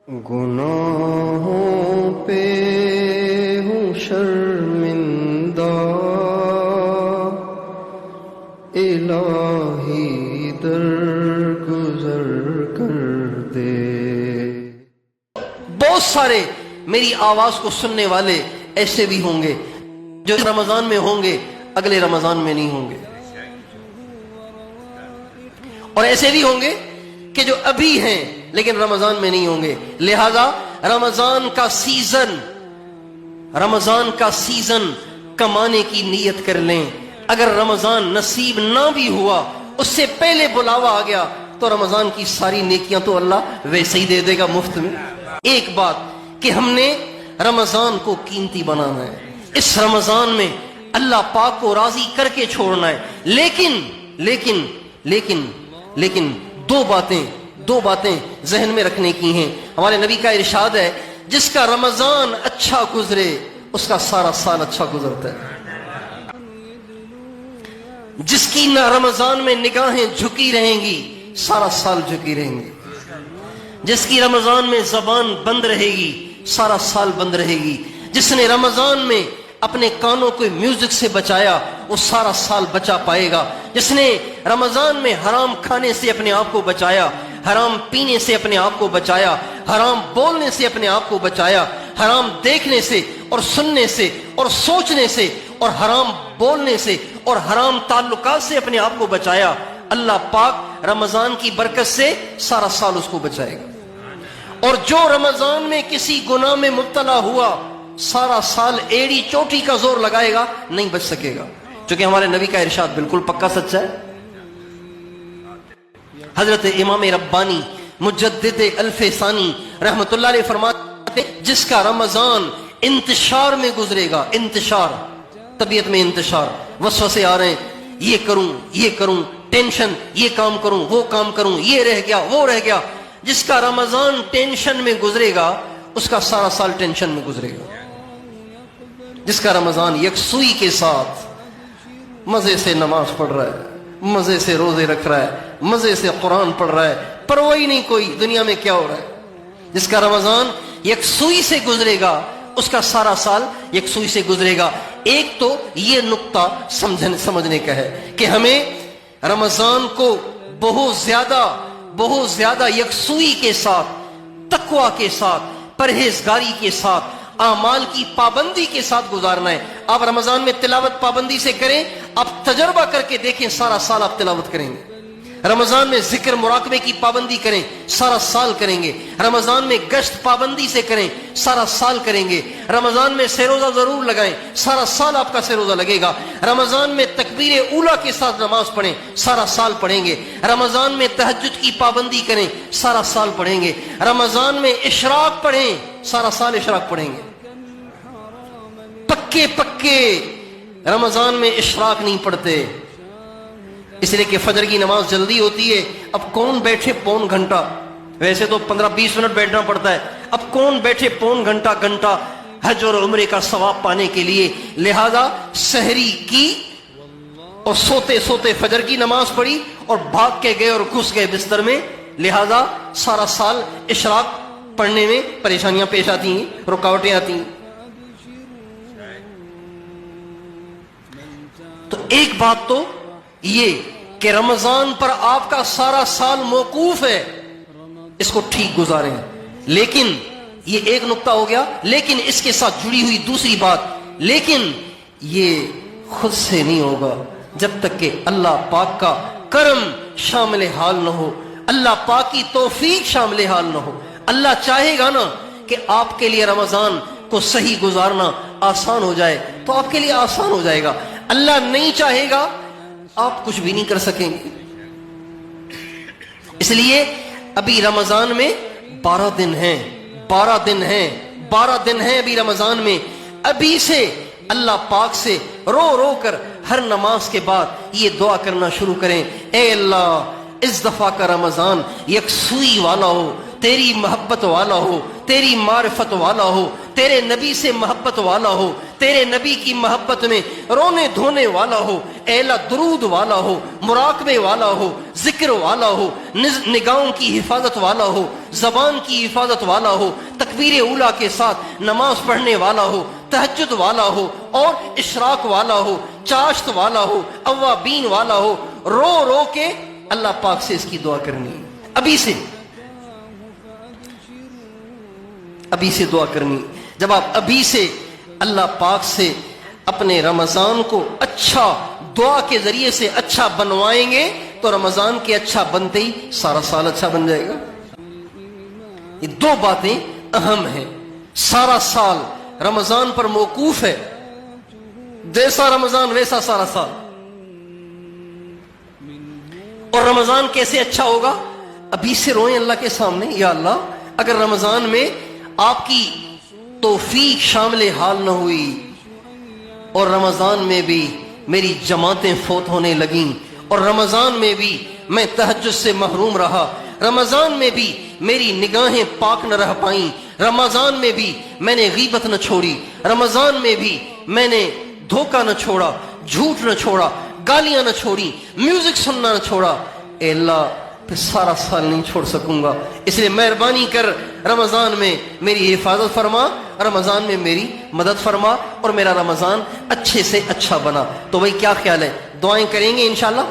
گناہوں پہ ہوں شرمندہ، الہی درگزر کر دے۔ بہت سارے میری آواز کو سننے والے ایسے بھی ہوں گے جو رمضان میں ہوں گے، اگلے رمضان میں نہیں ہوں گے، اور ایسے بھی ہوں گے کہ جو ابھی ہیں لیکن رمضان میں نہیں ہوں گے۔ لہذا رمضان کا سیزن کمانے کی نیت کر لیں۔ اگر رمضان نصیب نہ بھی ہوا، اس سے پہلے بلاوا آ گیا، تو رمضان کی ساری نیکیاں تو اللہ ویسے ہی دے دے گا مفت میں۔ ایک بات کہ ہم نے رمضان کو قیمتی بنانا ہے، اس رمضان میں اللہ پاک کو راضی کر کے چھوڑنا ہے، لیکن دو باتیں ذہن میں رکھنے کی ہیں۔ ہمارے نبی کا ارشاد ہے، جس کا رمضان اچھا گزرے اس کا سارا سال اچھا گزرتا ہے۔ جس کی نہ رمضان میں نگاہیں جھکی رہیں گی، سارا سال جھکی رہیں گی۔ جس کی رمضان میں زبان بند رہے گی، سارا سال بند رہے گی۔ جس نے رمضان میں اپنے کانوں کو میوزک سے بچایا، وہ سارا سال بچا پائے گا۔ جس نے رمضان میں حرام کھانے سے اپنے آپ کو بچایا، حرام پینے سے اپنے آپ کو بچایا، حرام بولنے سے اپنے آپ کو بچایا، حرام دیکھنے سے اور سننے سے اور سوچنے سے اور حرام بولنے سے اور حرام تعلقات سے اپنے آپ کو بچایا، اللہ پاک رمضان کی برکت سے سارا سال اس کو بچائے گا۔ اور جو رمضان میں کسی گناہ میں مبتلا ہوا، سارا سال ایڑی چوٹی کا زور لگائے گا، نہیں بچ سکے گا، چونکہ ہمارے نبی کا ارشاد بالکل پکا سچا ہے۔ حضرت امام ربانی مجدد الف ثانی رحمت اللہ علیہ فرماتے ہیں، جس کا رمضان انتشار میں گزرے گا، انتشار، طبیعت میں انتشار، وسوسے آ رہے ہیں، یہ کروں، ٹینشن، یہ کام کروں، وہ کام کروں، یہ رہ گیا، وہ رہ گیا، جس کا رمضان ٹینشن میں گزرے گا، اس کا سارا سال ٹینشن میں گزرے گا۔ جس کا رمضان یکسوئی کے ساتھ مزے سے نماز پڑھ رہا ہے، مزے سے روزے رکھ رہا ہے، مزے سے قرآن پڑھ رہا ہے، پرواہ ہی نہیں کوئی دنیا میں کیا ہو رہا ہے، جس کا رمضان یکسوئی سے گزرے گا، اس کا سارا سال یکسوئی سے گزرے گا۔ ایک تو یہ نقطہ سمجھنے کا ہے کہ ہمیں رمضان کو بہت زیادہ یکسوئی کے ساتھ، تقوی کے ساتھ، پرہیزگاری کے ساتھ، اعمال کی پابندی کے ساتھ گزارنا ہے۔ آپ رمضان میں تلاوت پابندی سے کریں، آپ تجربہ کر کے دیکھیں، سارا سال آپ تلاوت کریں گے۔ رمضان میں ذکر مراقبے کی پابندی کریں، سارا سال کریں گے۔ رمضان میں گشت پابندی سے کریں، سارا سال کریں گے۔ رمضان میں سیروزہ ضرور لگائیں، سارا سال آپ کا سیروزہ لگے گا۔ رمضان میں تکبیر اولیٰ کے ساتھ نماز پڑھیں، سارا سال پڑھیں گے۔ رمضان میں تہجد کی پابندی کریں، سارا سال پڑھیں گے۔ رمضان میں اشراق پڑھیں، سارا سال اشراق پڑھیں گے۔ پکے رمضان میں اشراق نہیں پڑھتے، اس لیے کہ فجر کی نماز جلدی ہوتی ہے، اب کون بیٹھے پون گھنٹہ، ویسے تو 15-20 منٹ بیٹھنا پڑتا ہے، اب کون بیٹھے پون گھنٹہ حج اور عمرے کا ثواب پانے کے لیے۔ لہذا سحری کی اور سوتے فجر کی نماز پڑھی اور بھاگ کے گئے اور گھس گئے بستر میں، لہذا سارا سال اشراق پڑھنے میں پریشانیاں پیش آتی ہیں، رکاوٹیں آتی ہیں۔ تو ایک بات تو یہ کہ رمضان پر آپ کا سارا سال موقوف ہے، اس کو ٹھیک گزاریں۔ لیکن یہ ایک نقطہ ہو گیا، لیکن اس کے ساتھ جڑی ہوئی دوسری بات، لیکن یہ خود سے نہیں ہوگا جب تک کہ اللہ پاک کا کرم شامل حال نہ ہو، اللہ پاک کی توفیق شامل حال نہ ہو۔ اللہ چاہے گا نا کہ آپ کے لیے رمضان کو صحیح گزارنا آسان ہو جائے تو آپ کے لیے آسان ہو جائے گا، اللہ نہیں چاہے گا آپ کچھ بھی نہیں کر سکیں گے۔ اس لیے ابھی رمضان میں 12 دن ہیں ابھی رمضان میں۔ ابھی سے اللہ پاک سے رو کر ہر نماز کے بعد یہ دعا کرنا شروع کریں، اے اللہ اس دفعہ کا رمضان یکسوئی والا ہو، تیری محبت والا ہو، تیری معرفت والا ہو، تیرے نبی سے محبت والا ہو، تیرے نبی کی محبت میں رونے دھونے والا ہو، اے اللہ درود والا ہو، مراقبے والا ہو، ذکر والا ہو، نگاہوں کی حفاظت والا ہو، زبان کی حفاظت والا ہو، تکبیر اولیٰ کے ساتھ نماز پڑھنے والا ہو، تہجد والا ہو اور اشراق والا ہو، چاشت والا ہو، اوابین والا ہو، رو رو کے اللہ پاک سے اس کی دعا کرنی ہے، ابھی سے دعا کرنی۔ جب آپ ابھی سے اللہ پاک سے اپنے رمضان کو اچھا دعا کے ذریعے سے اچھا بنوائیں گے تو رمضان کے اچھا بنتے ہی سارا سال اچھا بن جائے گا۔ یہ دو باتیں اہم ہیں، سارا سال رمضان پر موقوف ہے، جیسا رمضان ویسا سارا سال۔ اور رمضان کیسے اچھا ہوگا؟ ابھی سے روئیں اللہ کے سامنے، یا اللہ اگر رمضان میں آپ کی توفیق شامل حال نہ ہوئی اور رمضان میں بھی میری جماعتیں فوت ہونے لگیں اور رمضان میں بھی میں تہجد سے محروم رہا، رمضان میں بھی میری نگاہیں پاک نہ رہ پائیں، رمضان میں بھی میں نے غیبت نہ چھوڑی، رمضان میں بھی میں نے دھوکہ نہ چھوڑا، جھوٹ نہ چھوڑا، گالیاں نہ چھوڑی، میوزک سننا نہ چھوڑا، اے اللہ پھر سارا سال نہیں چھوڑ سکوں گا، اس لیے مہربانی کر رمضان میں میری حفاظت فرما، رمضان میں میری مدد فرما اور میرا رمضان اچھے سے اچھا بنا۔ تو بھائی کیا خیال ہے، دعائیں کریں گے انشاءاللہ؟